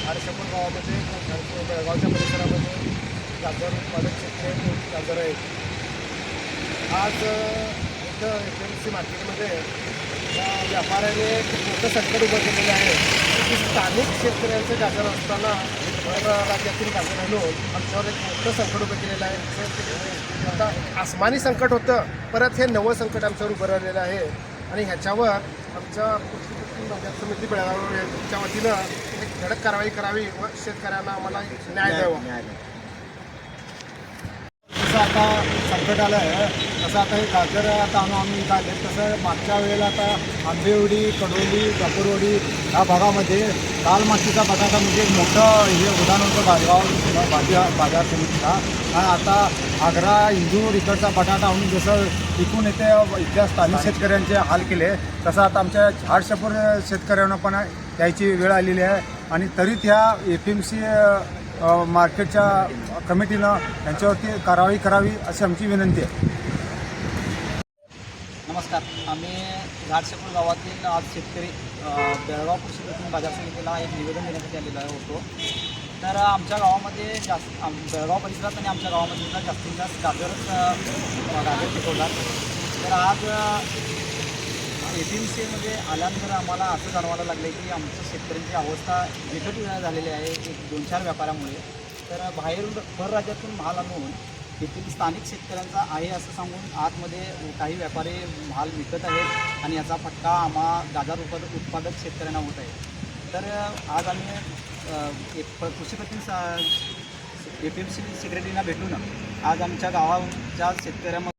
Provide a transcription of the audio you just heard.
झाडशेपूर गावामध्ये बेळगावच्या परिसरामध्ये गाजर उत्पादक शेतकरी गाजर आहेत. आज इथं FMC मार्केटमध्ये या व्यापाऱ्याने खूप मोठं संकट उभं केलेलं आहे की स्थानिक शेतकऱ्यांचं गाजर असताना राज्यातील गाजर आणून आमच्यावर एक मोठं संकट उभं केलेलं आहे. आता आसमानी संकट होतं, परत हे नवं संकट आमच्यावर उभं राहिलेलं आहे आणि ह्याच्यावर आमच्या कृषी बाजार समिती बेळगावच्या वतीनं एक धडक कारवाई करावी व शेतकऱ्यांना आम्हाला न्याय द्यावा. जसं आता संकट आलं आहे तसं आता हे गाजर आता आम्ही काढले. तसं मागच्या वेळेला आता आंबेवडी, कडोली, जापूरवाडी ह्या भागामध्ये लाल मातीचा बटाटा म्हणजे एक मोठं हे उदाहरण होतं बाजार समितीचा. आणि आता आग्रा, इंदूर इकडचा बटाटा आणून जसं विकून येते इथल्या स्थानिक शेतकऱ्यांचे हाल केले, तसं आता आमच्या झाडशेपूर शेतकऱ्यांना पण यायची वेळ आलेली आहे. आणि तरी त्या FMC मार्केटच्या कमिटीनं यांच्यावरती कारवाई करावी अशी आमची विनंती आहे. नमस्कार. आम्ही झाडशेपूर गावातील आज शेतकरी बेळगाव कृषी उत्पन्न बाजार समितीला एक निवेदन देण्यासाठी आलेलं होतो. तर आमच्या गावामध्ये बेळगाव परिसरात आणि आमच्या गावामध्ये सुद्धा जास्तीत जास्त गाजर पिकवतात. तर आज FMCमध्ये आल्यानंतर आम्हाला असं जाणवायला लागलं की आमच्या शेतकऱ्यांची अवस्था बिकट झालेली आहे एक 2-4 व्यापाऱ्यामुळे. तर बाहेरून परराज्यातून माल आणून येथील स्थानिक शेतकऱ्यांचा आहे असं सांगून आतमध्ये काही व्यापारी माल विकत आहेत आणि याचा फटका गाजर उत्पादक शेतकऱ्यांना होत आहे. तर आज आम्ही कृषी प्रतिनिधी FMC सेक्रेटरीना भेटून आज आमच्या गावाच्या शेतकऱ्यांमध्ये